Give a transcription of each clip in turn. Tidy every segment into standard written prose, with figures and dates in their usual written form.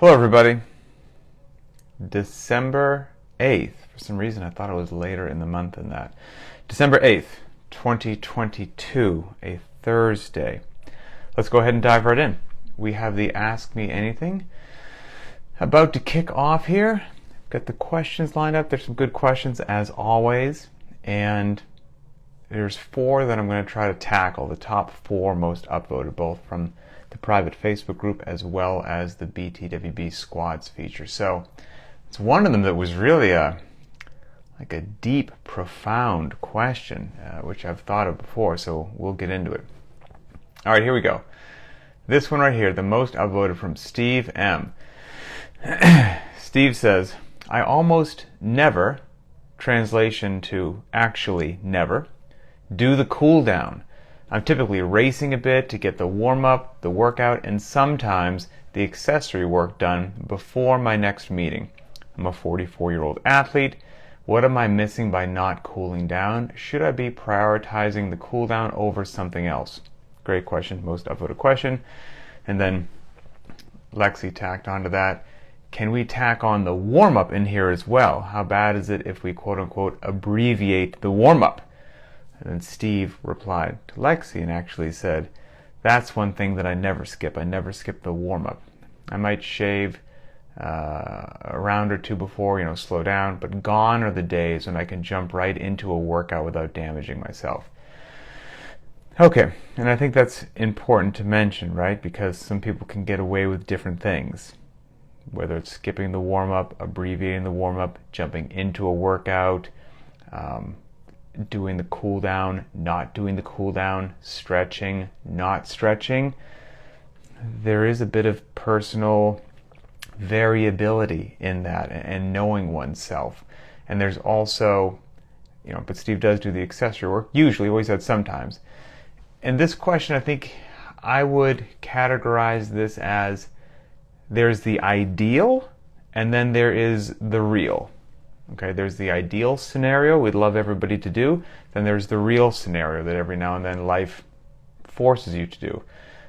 Hello everybody. December 8th. For some reason I thought it was later in the month than that. December 8th, 2022, a Thursday. Let's go ahead and dive right in. We have the Ask Me Anything about to kick off here. Got the questions lined up. There's some good questions as always. And there's 4 that I'm going to try to tackle. The top 4 most upvoted, both from the private Facebook group as well as the BTWB squads feature. So it's one of them that was really a deep, profound question, which I've thought of before, so we'll get into it. All right, here we go. This one right here, the most upvoted, from Steve M. Steve says, I almost never, translation to actually never, do the cool down. I'm typically racing a bit to get the warm-up, the workout, and sometimes the accessory work done before my next meeting. I'm a 44-year-old athlete. What am I missing by not cooling down? Should I be prioritizing the cool down over something else? Great question, most upvoted question. And then Lexi tacked onto that. Can we tack on the warm-up in here as well? How bad is it if we quote-unquote abbreviate the warm-up? And then Steve replied to Lexi and actually said, that's one thing that I never skip. I never skip the warm-up. I might shave a round or two before, slow down, but gone are the days when I can jump right into a workout without damaging myself. Okay, and I think that's important to mention, right? Because some people can get away with different things. Whether it's skipping the warm-up, abbreviating the warm-up, jumping into a workout, doing the cool down, not doing the cool down, stretching, not stretching. There is a bit of personal variability in that and knowing oneself. And there's also, but Steve does do the accessory work, usually, always said sometimes. And this question, I think I would categorize this as there's the ideal and then there is the real. Okay, there's the ideal scenario we'd love everybody to do. Then there's the real scenario that every now and then life forces you to do.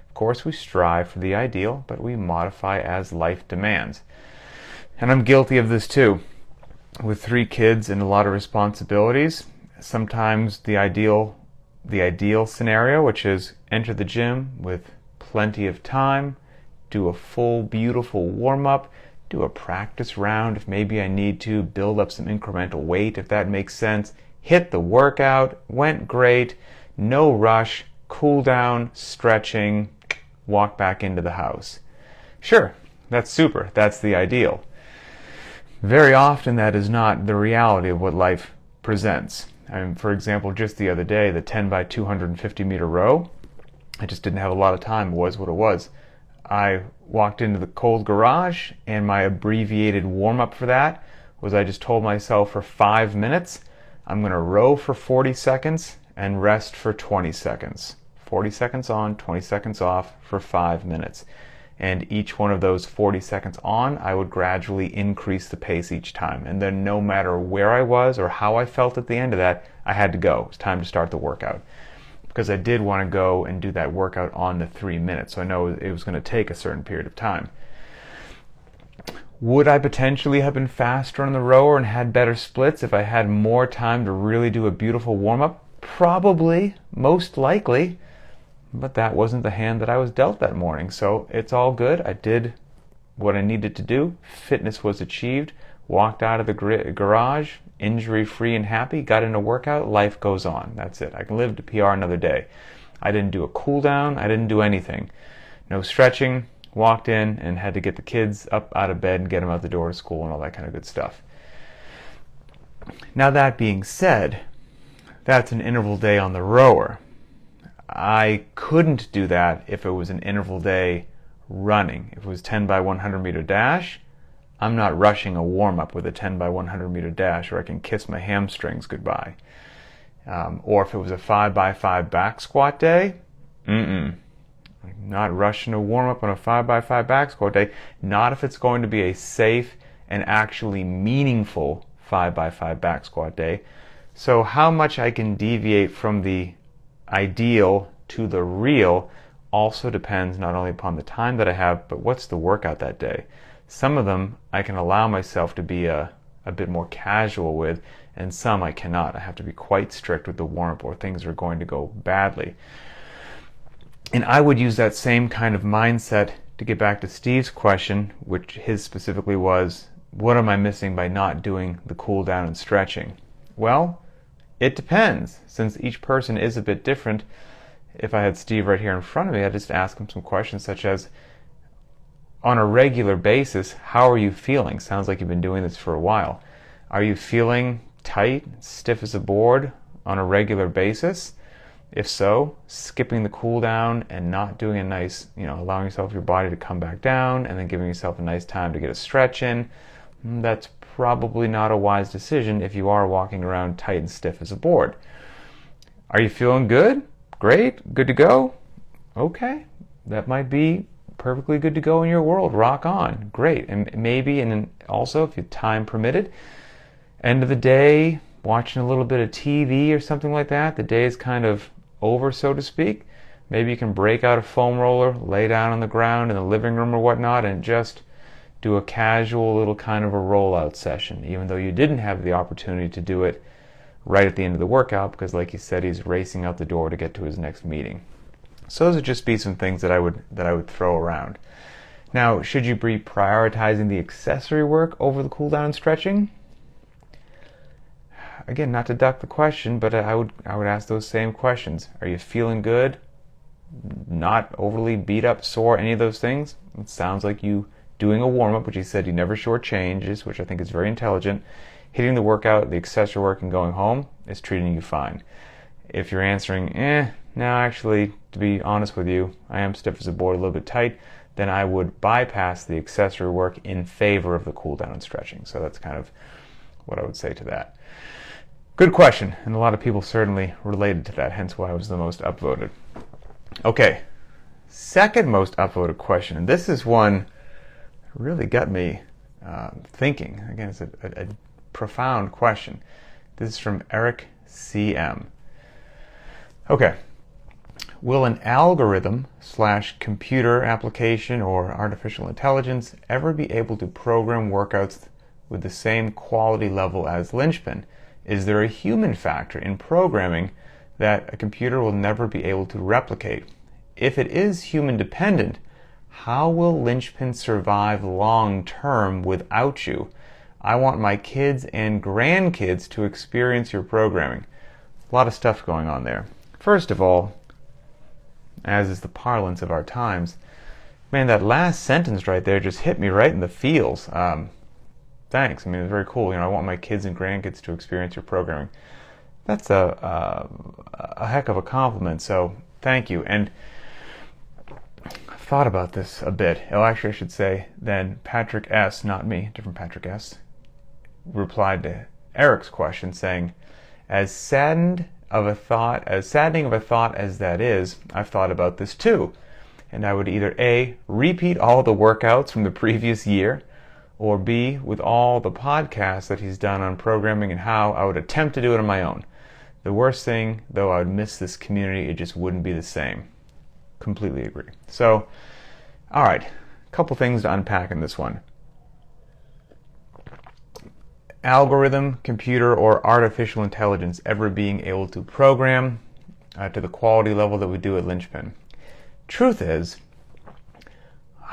Of course, we strive for the ideal, but we modify as life demands. And I'm guilty of this too. With 3 kids and a lot of responsibilities, sometimes the ideal scenario, which is enter the gym with plenty of time, do a full, beautiful warm-up, do a practice round if maybe I need to, build up some incremental weight if that makes sense, hit the workout, went great, no rush, cool down, stretching, walk back into the house. Sure, that's super, that's the ideal. Very often that is not the reality of what life presents. For example, just the other day, the 10 by 250 meter row, I just didn't have a lot of time, it was what it was. I walked into the cold garage, and my abbreviated warm-up for that was I just told myself for 5 minutes, I'm going to row for 40 seconds and rest for 20 seconds. 40 seconds on, 20 seconds off for 5 minutes. And each one of those 40 seconds on, I would gradually increase the pace each time. And then no matter where I was or how I felt at the end of that, I had to go. It was time to start the workout. Because I did want to go and do that workout on the 3 minutes. So I know it was going to take a certain period of time. Would I potentially have been faster on the rower and had better splits if I had more time to really do a beautiful warm-up? Probably, most likely. But that wasn't the hand that I was dealt that morning. So it's all good. I did what I needed to do. Fitness was achieved. Walked out of the garage, injury-free and happy, got in a workout, life goes on. That's it. I can live to PR another day. I didn't do a cool down. I didn't do anything. No stretching. Walked in and had to get the kids up out of bed and get them out the door to school and all that kind of good stuff. Now that being said, that's an interval day on the rower. I couldn't do that if it was an interval day running. If it was 10 by 100 meter dash, I'm not rushing a warm-up with a 10 by 100 meter dash, or I can kiss my hamstrings goodbye. Or if it was a 5 by 5 back squat day, I'm not rushing a warm-up on a 5 by 5 back squat day, not if it's going to be a safe and actually meaningful 5 by 5 back squat day. So how much I can deviate from the ideal to the real also depends not only upon the time that I have, but what's the workout that day. Some of them I can allow myself to be a bit more casual with, and some I cannot. I have to be quite strict with the warm-up or things are going to go badly. And I would use that same kind of mindset to get back to Steve's question, which his specifically was, what am I missing by not doing the cool down and stretching? Well, it depends. Since each person is a bit different, if I had Steve right here in front of me, I'd just ask him some questions such as, on a regular basis, how are you feeling? Sounds like you've been doing this for a while. Are you feeling tight, stiff as a board on a regular basis? If so, skipping the cool down and not doing a nice, allowing your body to come back down and then giving yourself a nice time to get a stretch in, that's probably not a wise decision if you are walking around tight and stiff as a board. Are you feeling good? Great? Good to go? Okay. That might be perfectly good to go in your world. Rock on. Great. And maybe, and also if your time permitted, end of the day, watching a little bit of TV or something like that, the day is kind of over, so to speak. Maybe you can break out a foam roller, lay down on the ground in the living room or whatnot, and just do a casual little kind of a rollout session, even though you didn't have the opportunity to do it right at the end of the workout because, like he said, he's racing out the door to get to his next meeting. So those would just be some things that I would throw around. Now, should you be prioritizing the accessory work over the cool down and stretching? Again, not to duck the question, but I would ask those same questions. Are you feeling good? Not overly beat up, sore, any of those things? It sounds like you doing a warm-up, which he said he never shortchanges, which I think is very intelligent. Hitting the workout, the accessory work, and going home is treating you fine. If you're answering, no, actually, to be honest with you, I am stiff as a board, a little bit tight, then I would bypass the accessory work in favor of the cool down and stretching. So that's kind of what I would say to that. Good question, and a lot of people certainly related to that, hence why it was the most upvoted. Okay, second most upvoted question, and this is one that really got me thinking. Again, it's a profound question. This is from Eric CM. Okay, will an algorithm / computer application or artificial intelligence ever be able to program workouts with the same quality level as Linchpin? Is there a human factor in programming that a computer will never be able to replicate? If it is human dependent, how will Linchpin survive long term without you? I want my kids and grandkids to experience your programming. A lot of stuff going on there. First of all, as is the parlance of our times, man, that last sentence right there just hit me right in the feels. Thanks. I mean, it's very cool. I want my kids and grandkids to experience your programming. That's a heck of a compliment. So thank you. And I've thought about this a bit. Oh, actually, I should say then Patrick S., not me, different Patrick S., replied to Eric's question saying, as saddening of a thought as that is, I've thought about this too. And I would either A, repeat all the workouts from the previous year, or B, with all the podcasts that he's done on programming and how, I would attempt to do it on my own. The worst thing, though, I would miss this community. It just wouldn't be the same. Completely agree. So, all right, a couple things to unpack in this one. Algorithm, computer, or artificial intelligence ever being able to program to the quality level that we do at Linchpin. Truth is,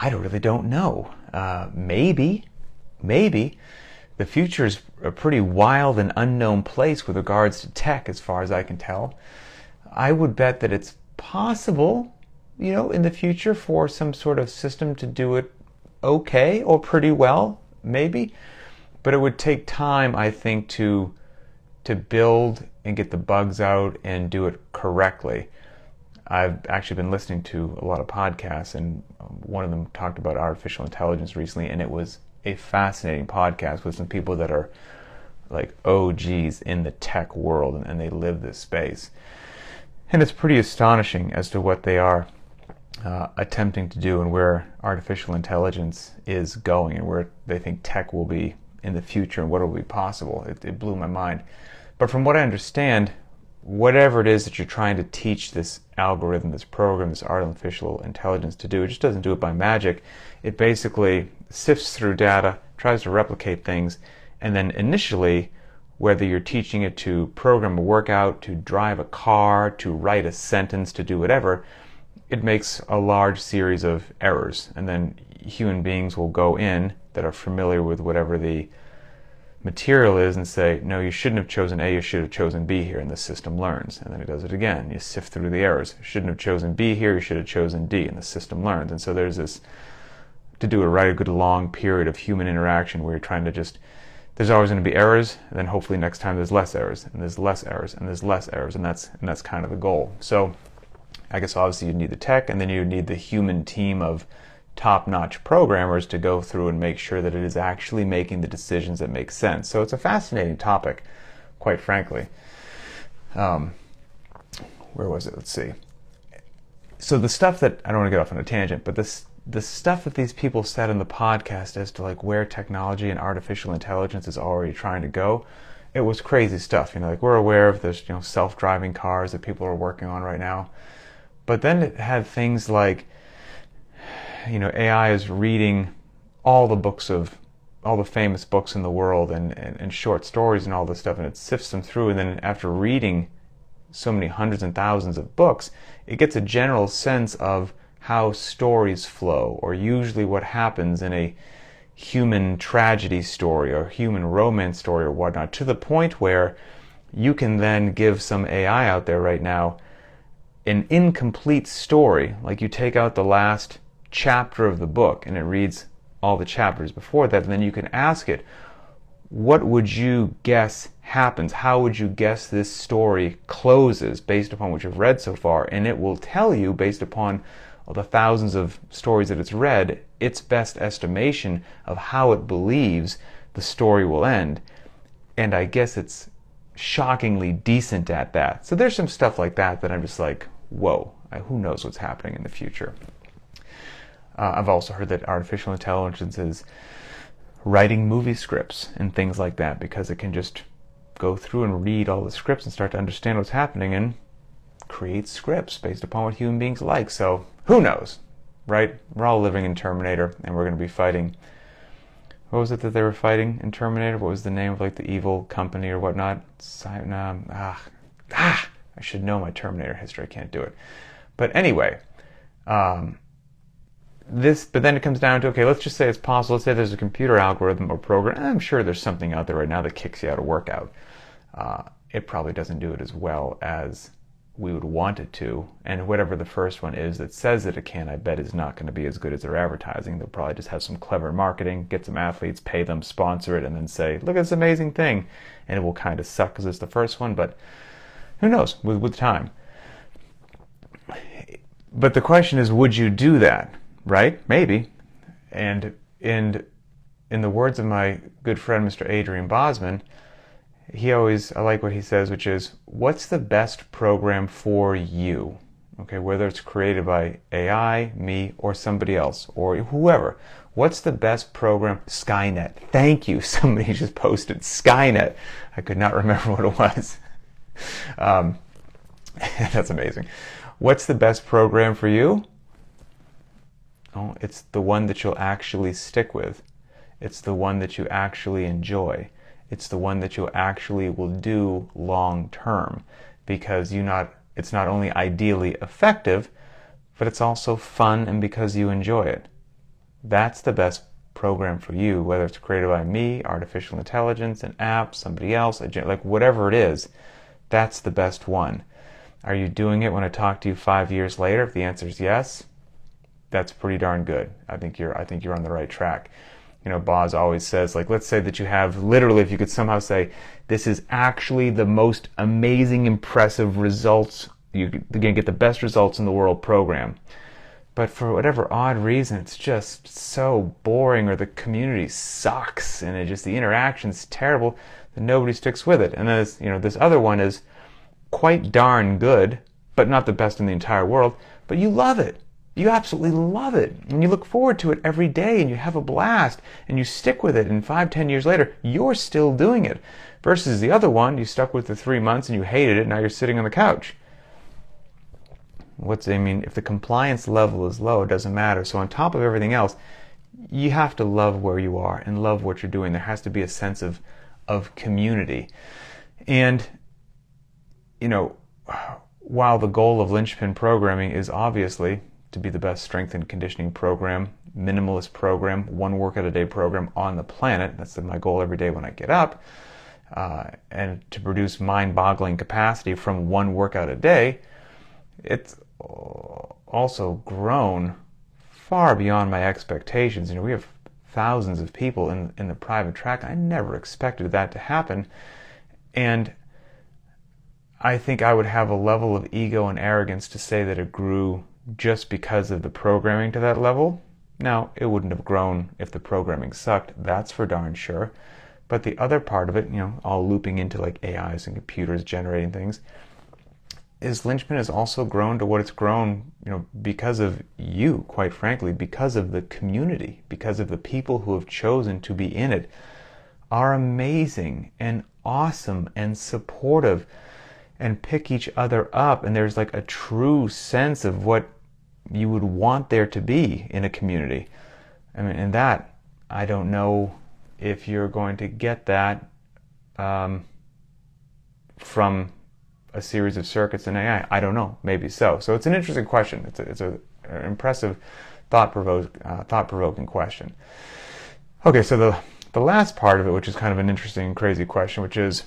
I really don't know. Maybe. The future is a pretty wild and unknown place with regards to tech, as far as I can tell. I would bet that it's possible, in the future for some sort of system to do it okay or pretty well, maybe. But it would take time, I think, to build and get the bugs out and do it correctly. I've actually been listening to a lot of podcasts, and one of them talked about artificial intelligence recently, and it was a fascinating podcast with some people that are like OGs in the tech world, and they live this space. And it's pretty astonishing as to what they are attempting to do and where artificial intelligence is going and where they think tech will be in the future and what will be possible. It blew my mind. But from what I understand, whatever it is that you're trying to teach this algorithm, this program, this artificial intelligence to do, it just doesn't do it by magic. It basically sifts through data, tries to replicate things, and then initially, whether you're teaching it to program a workout, to drive a car, to write a sentence, to do whatever, it makes a large series of errors. And then human beings will go in that are familiar with whatever the material is and say, no, you shouldn't have chosen A, you should have chosen B here, and the system learns. And then it does it again. You sift through the errors. You shouldn't have chosen B here, you should have chosen D, and the system learns. And so there's this, to do it right, a good long period of human interaction where you're trying to just, there's always going to be errors, and then hopefully next time there's less errors, and there's less errors, and there's less errors, and that's kind of the goal. So I guess obviously you need the tech, and then you need the human team of top-notch programmers to go through and make sure that it is actually making the decisions that make sense. So it's a fascinating topic, quite frankly. Where was it? Let's see. So the stuff that, I don't want to get off on a tangent, but the stuff that these people said in the podcast as to like where technology and artificial intelligence is already trying to go, it was crazy stuff. Like we're aware of this, self-driving cars that people are working on right now. But then it had things like, AI is reading all the famous books in the world and short stories and all this stuff, and it sifts them through, and then after reading so many hundreds and thousands of books, it gets a general sense of how stories flow, or usually what happens in a human tragedy story or human romance story or whatnot, to the point where you can then give some AI out there right now an incomplete story. Like you take out the last chapter of the book and it reads all the chapters before that, and then you can ask it, what would you guess happens? How would you guess this story closes based upon what you've read so far? And it will tell you, based upon all the thousands of stories that it's read, its best estimation of how it believes the story will end. And I guess it's shockingly decent at that. So there's some stuff like that I'm just like, whoa, who knows what's happening in the future. I've also heard that artificial intelligence is writing movie scripts and things like that, because it can just go through and read all the scripts and start to understand what's happening and create scripts based upon what human beings like. So who knows, right? We're all living in Terminator, and we're going to be fighting. What was it that they were fighting in Terminator? What was the name of like the evil company or whatnot? I should know my Terminator history. I can't do it. But anyway, but then it comes down to, okay, let's just say it's possible. Let's say there's a computer algorithm or program. I'm sure there's something out there right now that kicks you out of workout. It probably doesn't do it as well as we would want it to. And whatever the first one is that says that it can, I bet is not going to be as good as their advertising. They'll probably just have some clever marketing, get some athletes, pay them, sponsor it, and then say, look at this amazing thing. And it will kind of suck because it's the first one, but who knows with time. But the question is, would you do that? Right? Maybe. And in the words of my good friend, Mr. Adrian Bosman, I like what he says, which is, what's the best program for you? Okay, whether it's created by AI, me, or somebody else, or whoever. What's the best program? Skynet. Thank you. Somebody just posted Skynet. I could not remember what it was. That's amazing. What's the best program for you? Oh, it's the one that you'll actually stick with. It's the one that you actually enjoy. It's the one that you actually will do long term, because it's not only ideally effective, but it's also fun, and because you enjoy it. That's the best program for you, whether it's created by me, artificial intelligence, an app, somebody else, like whatever it is, that's the best one. Are you doing it when I talk to you 5 years later? If the answer is yes, that's pretty darn good. I think you're on the right track. Boz always says, like, let's say that you have, literally, if you could somehow say, this is actually the most amazing, impressive results, you're going to get the best results in the world program. But for whatever odd reason, it's just so boring, or the community sucks, and the interaction's terrible, that nobody sticks with it. And then this other one is quite darn good, but not the best in the entire world, but you love it. you absolutely love it, and you look forward to it every day, and you have a blast, and you stick with it, and 5-10 years later, you're still doing it. Versus the other one, you stuck with the 3 months and you hated it, now you're sitting on the couch. If the compliance level is low, it doesn't matter. So on top of everything else, you have to love where you are and love what you're doing. There has to be a sense of community. And, while the goal of Linchpin programming is obviously to be the best strength and conditioning program, minimalist program, 1 workout a day program on the planet, that's my goal every day when I get up, and to produce mind-boggling capacity from 1 workout a day, it's also grown far beyond my expectations. We have thousands of people in the private track. I never expected that to happen. And I think I would have a level of ego and arrogance to say that it grew just because of the programming to that level. Now, it wouldn't have grown if the programming sucked, that's for darn sure. But the other part of it, all looping into like AIs and computers generating things, is Linchpin has also grown to what it's grown, because of you, quite frankly, because of the community, because of the people who have chosen to be in it, are amazing and awesome and supportive and pick each other up. And there's like a true sense of what you would want there to be in a community. And that, I don't know if you're going to get that from a series of circuits in AI. I don't know, maybe so. So it's an interesting question. It's an impressive, thought-provoking question. Okay, so the last part of it, which is kind of an interesting, crazy question, which is,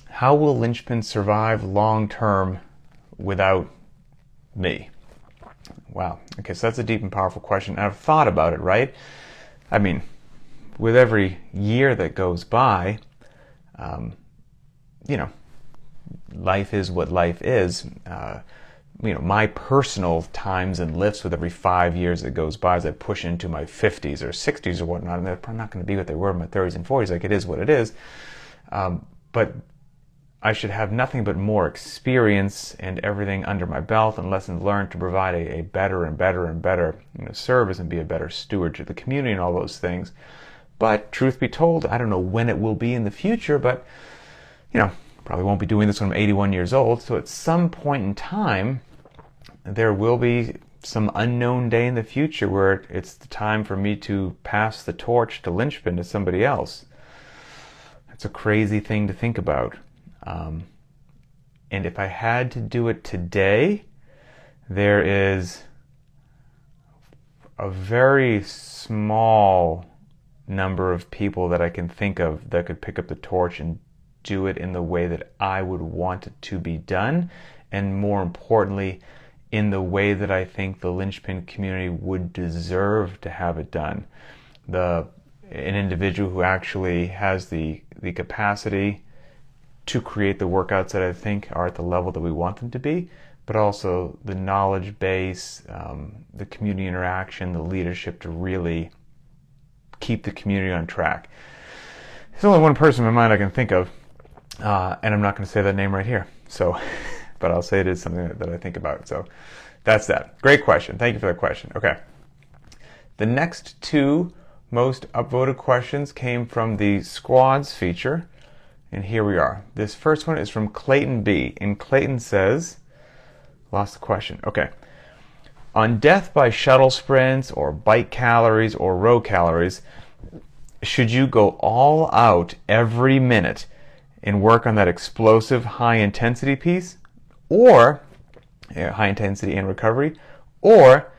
how will Linchpin survive long-term without me? Wow. Okay, so that's a deep and powerful question. And I've thought about it, right? With every year that goes by, life is what life is. My personal times and lifts with every 5 years that goes by as I push into my 50s or 60s or whatnot, and they're probably not going to be what they were in my 30s and 40s. Like, it is what it is. But I should have nothing but more experience and everything under my belt and lessons learned to provide a better and better and better service and be a better steward to the community and all those things. But truth be told, I don't know when it will be in the future, but probably won't be doing this when I'm 81 years old. So at some point in time, there will be some unknown day in the future where it's the time for me to pass the torch to Linchpin to somebody else. That's a crazy thing to think about. And if I had to do it today, there is a very small number of people that I can think of that could pick up the torch and do it in the way that I would want it to be done, and more importantly, in the way that I think the Linchpin community would deserve to have it done. An individual who actually has the capacity to create the workouts that I think are at the level that we want them to be, but also the knowledge base, the community interaction, the leadership to really keep the community on track. There's only one person in my mind I can think of, and I'm not going to say that name right here. So, but I'll say it is something that I think about. So that's that. Great question. Thank you for that question. Okay. The next 2 most upvoted questions came from the squads feature. And here we are. This first one is from Clayton B. And Clayton says, lost the question. Okay. On death by shuttle sprints or bike calories or row calories, should you go all out every minute and work on that explosive high intensity piece, or high intensity and recovery, or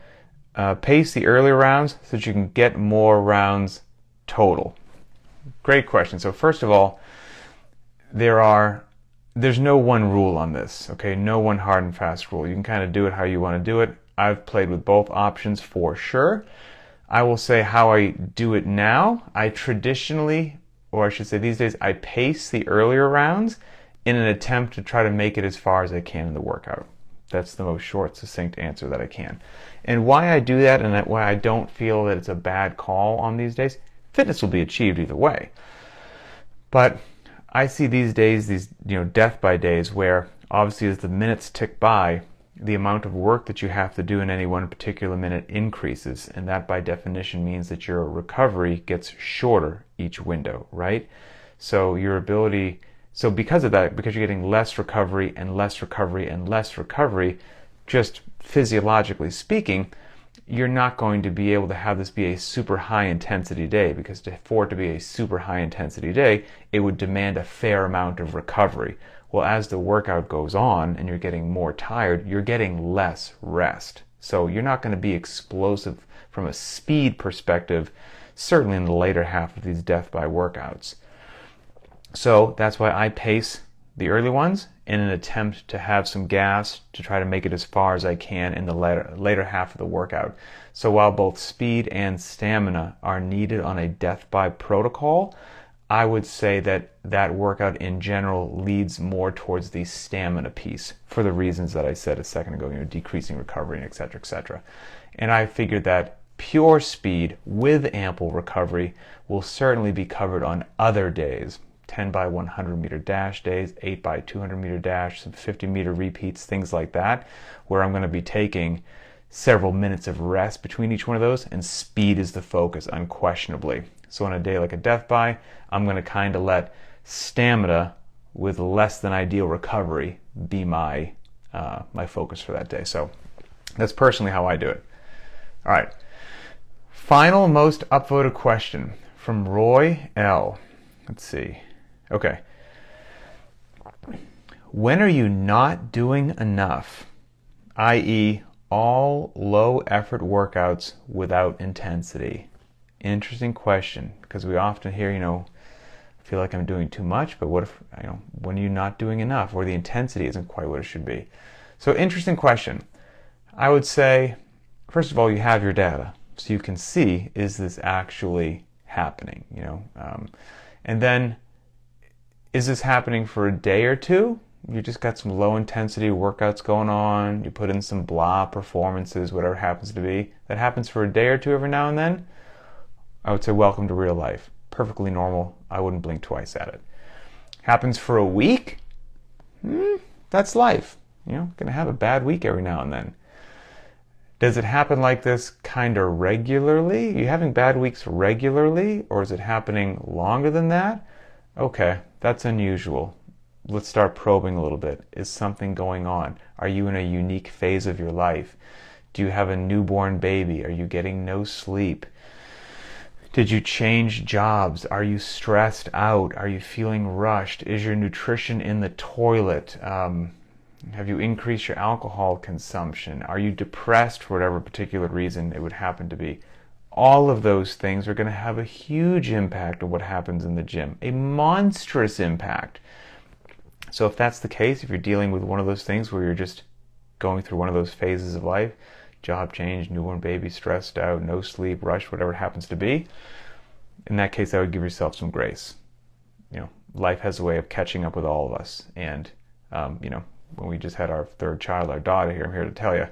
pace the earlier rounds so that you can get more rounds total? Great question. So first of all, there's no one rule on this, okay? No one hard and fast rule. You can kind of do it how you want to do it. I've played with both options for sure. I will say how I do it now. I traditionally, or I should say these days, I pace the earlier rounds in an attempt to try to make it as far as I can in the workout. That's the most short, succinct answer that I can. And why I do that, and why I don't feel that it's a bad call on these days, fitness will be achieved either way. But I see these days, these death by days, where obviously as the minutes tick by, the amount of work that you have to do in any one particular minute increases, and that by definition means that your recovery gets shorter each window, right? So because of that, because you're getting less recovery and less recovery and less recovery, just physiologically speaking, you're not going to be able to have this be a super high intensity day, because for it to be a super high intensity day, it would demand a fair amount of recovery. Well, as the workout goes on and you're getting more tired, you're getting less rest. So you're not going to be explosive from a speed perspective, certainly in the later half of these death by workouts. So that's why I pace the early ones in an attempt to have some gas to try to make it as far as I can in the later half of the workout. So while both speed and stamina are needed on a death by protocol, I would say that workout in general leads more towards the stamina piece for the reasons that I said a second ago, decreasing recovery, and et cetera, et cetera. And I figured that pure speed with ample recovery will certainly be covered on other days. 10 by 100 meter dash days, 8 by 200 meter dash, some 50 meter repeats, things like that, where I'm going to be taking several minutes of rest between each one of those, and speed is the focus, unquestionably. So on a day like a death by, I'm going to kind of let stamina with less than ideal recovery be my focus for that day. So that's personally how I do it. All right. Final most upvoted question from Roy L. Let's see. Okay. When are you not doing enough? I.e., all low effort workouts without intensity. Interesting question, because we often hear, I feel like I'm doing too much, but what if, when are you not doing enough, or the intensity isn't quite what it should be? So interesting question. I would say, first of all, you have your data, so you can see, is this actually happening, and then, is this happening for a day or two? You just got some low intensity workouts going on, you put in some blah performances, whatever it happens to be, that happens for a day or two every now and then, I would say welcome to real life. Perfectly normal. I wouldn't blink twice at it. Happens for a week? That's life. Gonna have a bad week every now and then. Does it happen like this kind of regularly? Are you having bad weeks regularly? Or is it happening longer than that? Okay, that's unusual. Let's start probing a little bit. Is something going on? Are you in a unique phase of your life? Do you have a newborn baby? Are you getting no sleep? Did you change jobs? Are you stressed out? Are you feeling rushed? Is your nutrition in the toilet? Have you increased your alcohol consumption? Are you depressed for whatever particular reason it would happen to be? All of those things are going to have a huge impact on what happens in the gym. A monstrous impact. So if that's the case, if you're dealing with one of those things where you're just going through one of those phases of life, job change, newborn baby, stressed out, no sleep, rushed, whatever it happens to be, in that case, I would give yourself some grace. Life has a way of catching up with all of us. And, when we just had our third child, our daughter here, I'm here to tell you,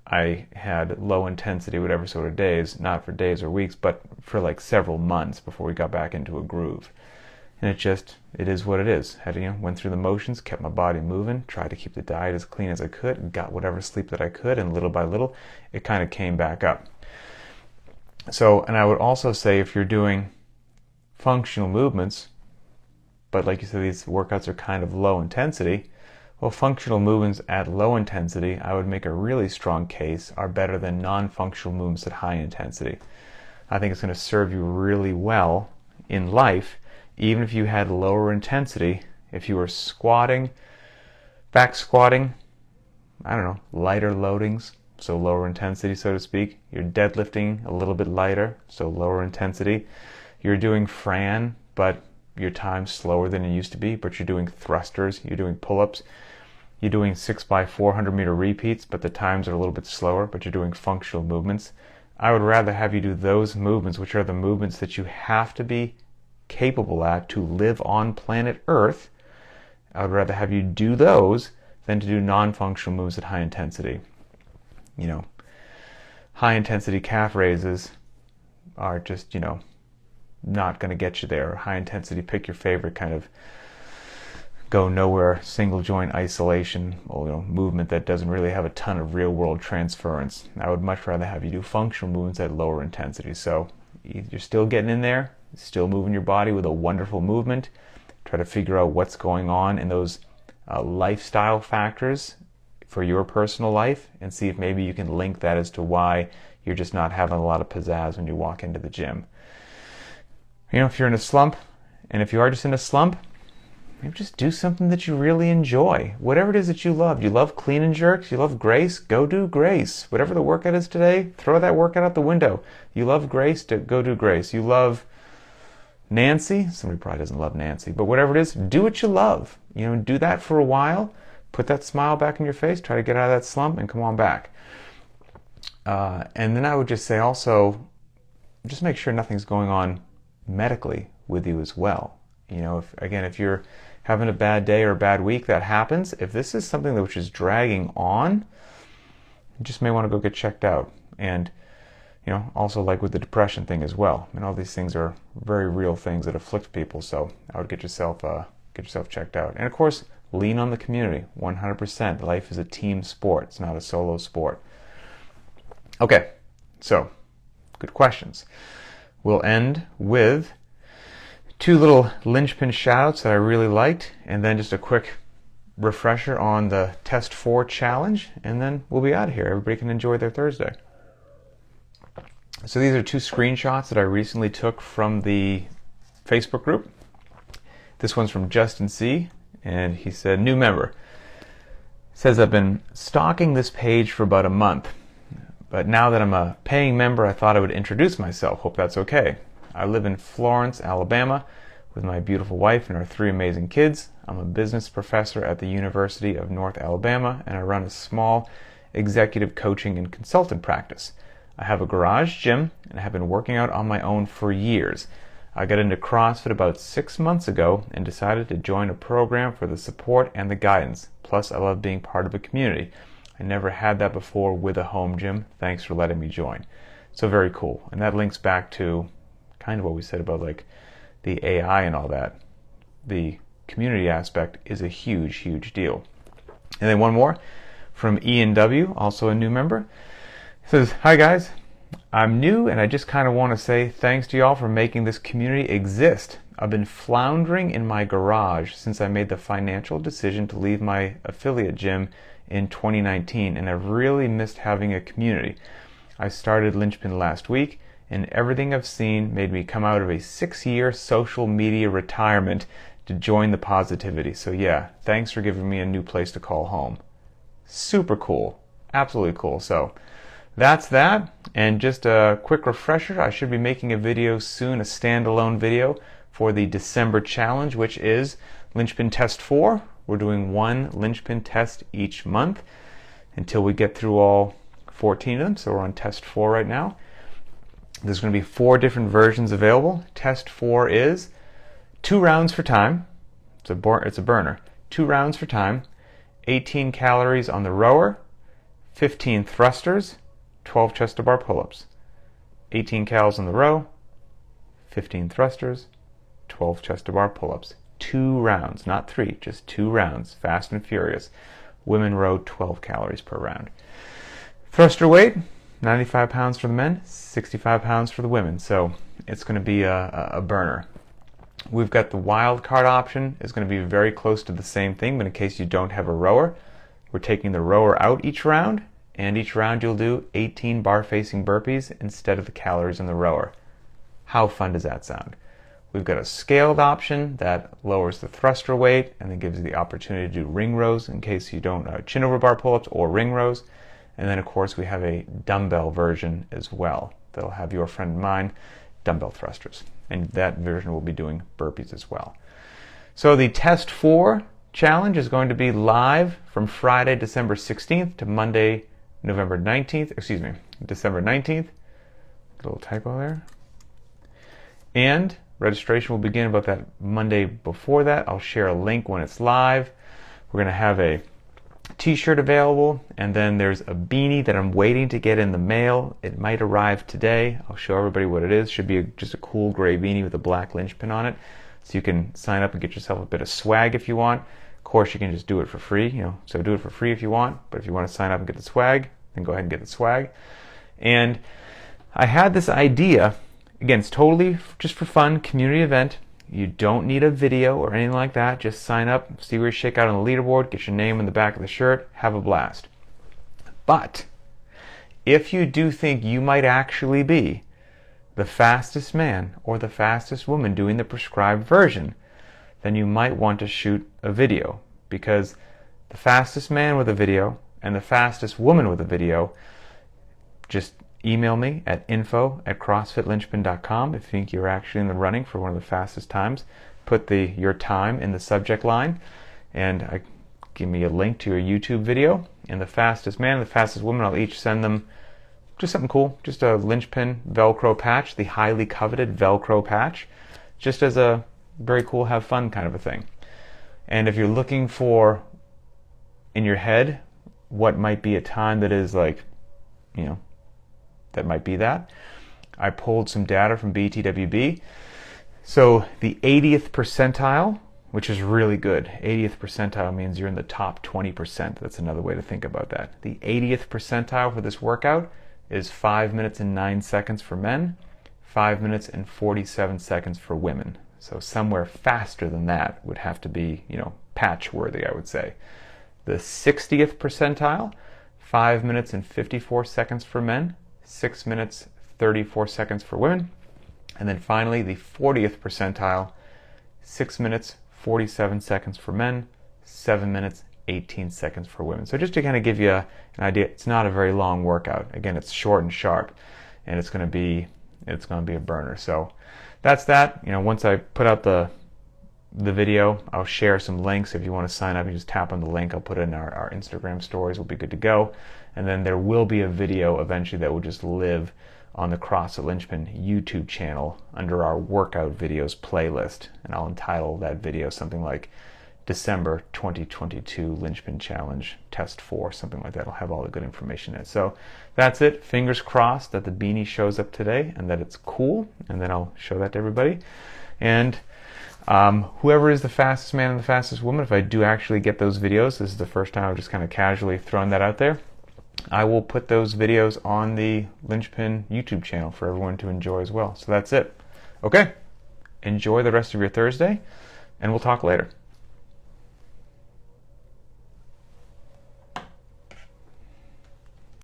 I had low intensity, whatever sort of days, not for days or weeks, but for like several months before we got back into a groove. And it is what it is. Went through the motions, kept my body moving, tried to keep the diet as clean as I could, got whatever sleep that I could, and little by little, it kind of came back up. So, and I would also say if you're doing functional movements, but like you said, these workouts are kind of low intensity, well, functional movements at low intensity, I would make a really strong case, are better than non-functional movements at high intensity. I think it's going to serve you really well in life, even if you had lower intensity. If you were squatting, back squatting, lighter loadings, so lower intensity, so to speak. You're deadlifting a little bit lighter, so lower intensity. You're doing Fran, but your time's slower than it used to be, but you're doing thrusters, you're doing pull-ups, you're doing 6 by 400 meter repeats, but the times are a little bit slower, but you're doing functional movements. I would rather have you do those movements, which are the movements that you have to be capable at to live on planet Earth. I would rather have you do those than to do non-functional moves at high intensity. High intensity calf raises are just, not going to get you there. High intensity, pick your favorite kind of go nowhere, single joint isolation, or movement that doesn't really have a ton of real world transference. I would much rather have you do functional movements at lower intensity. So you're still getting in there, still moving your body with a wonderful movement. Try to figure out what's going on in those lifestyle factors for your personal life, and see if maybe you can link that as to why you're just not having a lot of pizzazz when you walk into the gym. If you're in a slump, and if you are just in a slump, maybe just do something that you really enjoy. Whatever it is that you love. You love clean and jerks, you love Grace, go do Grace. Whatever the workout is today, throw that workout out the window. You love Grace, go do Grace. You love Nancy, somebody probably doesn't love Nancy, but whatever it is, do what you love. Do that for a while, put that smile back in your face, try to get out of that slump, and come on back. And then I would just say also, just make sure nothing's going on medically with you as well. If you're having a bad day or a bad week, that happens. If this is something which is dragging on, you just may want to go get checked out. And also like with the depression thing as well. All these things are very real things that afflict people. So I would get yourself checked out. And of course, lean on the community. 100%. Life is a team sport. It's not a solo sport. Okay, so good questions. We'll end with 2 little linchpin shoutouts that I really liked, and then just a quick refresher on the Test 4 challenge, and then we'll be out of here. Everybody can enjoy their Thursday. So these are 2 screenshots that I recently took from the Facebook group. This one's from Justin C., and he said, new member. Says, I've been stalking this page for about a month, but now that I'm a paying member, I thought I would introduce myself. Hope that's okay. I live in Florence, Alabama, with my beautiful wife and our 3 amazing kids. I'm a business professor at the University of North Alabama, and I run a small executive coaching and consultant practice. I have a garage gym, and I have been working out on my own for years. I got into CrossFit about 6 months ago and decided to join a program for the support and the guidance. Plus, I love being part of a community. I never had that before with a home gym. Thanks for letting me join. So very cool. And that links back to kind of what we said about like the AI and all that. The community aspect is a huge, huge deal. And then one more from Ian W., also a new member. It says, hi guys, I'm new and I just kind of want to say thanks to y'all for making this community exist. I've been floundering in my garage since I made the financial decision to leave my affiliate gym in 2019, and I've really missed having a community. I started Linchpin last week, and everything I've seen made me come out of a 6-year social media retirement to join the positivity. So yeah, thanks for giving me a new place to call home. Super cool. Absolutely cool. So that's that. And just a quick refresher, I should be making a video soon, a standalone video for the December challenge, which is Linchpin Test 4. We're doing 1 linchpin test each month until we get through all 14 of them. So we're on Test 4 right now. There's going to be 4 different versions available. Test 4 is 2 rounds for time. It's a burner. 2 rounds for time, 18 calories on the rower, 15 thrusters, 12 chest to bar pull-ups. 18 calories on the row, 15 thrusters, 12 chest to bar pull-ups. 2 rounds, not 3, just 2 rounds, fast and furious. Women row 12 calories per round. Thruster weight, 95 pounds for the men, 65 pounds for the women. So it's going to be a burner. We've got the wild card option. It's going to be very close to the same thing, but in case you don't have a rower, we're taking the rower out each round, and each round you'll do 18 bar facing burpees instead of the calories in the rower. How fun does that sound? We've got a scaled option that lowers the thruster weight and then gives you the opportunity to do ring rows in case you don't chin over bar pull-ups or ring rows. And then of course we have a dumbbell version as well that'll have your friend and mine dumbbell thrusters, and that version will be doing burpees as well. So the Test 4 challenge is going to be live from Friday, December 16th to Monday, December 19th. A little typo there. And registration will begin about that Monday before that. I'll share a link when it's live. We're going to have a t-shirt available, and then there's a beanie that I'm waiting to get in the mail. It might arrive today. I'll show everybody what it is. Should be just a cool gray beanie with a black linchpin on it. So you can sign up and get yourself a bit of swag if you want. Of course, you can just do it for free, so do it for free if you want. But if you want to sign up and get the swag, then go ahead and get the swag. And I had this idea, again, it's totally just for fun, community event. You don't need a video or anything like that. Just sign up, see where you shake out on the leaderboard, get your name in the back of the shirt, have a blast. But if you do think you might actually be the fastest man or the fastest woman doing the prescribed version, then you might want to shoot a video, because the fastest man with a video and the fastest woman with a video, just email me at info@crossfitlinchpin.com if you think you're actually in the running for one of the fastest times. Put your time in the subject line, and give me a link to your YouTube video. And the fastest man and the fastest woman, I'll each send them just something cool, just a Linchpin Velcro patch, the highly coveted Velcro patch, just as a very cool, have fun kind of a thing. And if you're looking for, in your head, what might be a time that is like, that might be that, I pulled some data from BTWB. So the 80th percentile, which is really good. 80th percentile means you're in the top 20%. That's another way to think about that. The 80th percentile for this workout is 5 minutes and 9 seconds for men, 5 minutes and 47 seconds for women. So somewhere faster than that would have to be, patch worthy, I would say. The 60th percentile, 5 minutes and 54 seconds for men, 6 minutes 34 seconds for women. And then finally the 40th percentile, 6 minutes 47 seconds for men, 7 minutes 18 seconds for women. So just to kind of give you an idea, it's not a very long workout. Again, it's short and sharp, and it's going to be a burner. So that's that. Once I put out the video, I'll share some links. If you want to sign up, you just tap on the link. I'll put it in our Instagram stories. We'll be good to go. And then there will be a video eventually that will just live on the CrossFit Linchpin YouTube channel under our workout videos playlist. And I'll entitle that video something like December 2022 Linchpin Challenge Test 4, something like that. I'll have all the good information in it. So that's it. Fingers crossed that the beanie shows up today and that it's cool, and then I'll show that to everybody. And whoever is the fastest man and the fastest woman, if I do actually get those videos, this is the first time I've just kind of casually thrown that out there, I will put those videos on the Linchpin YouTube channel for everyone to enjoy as well. So that's it. Okay, enjoy the rest of your Thursday, and we'll talk later.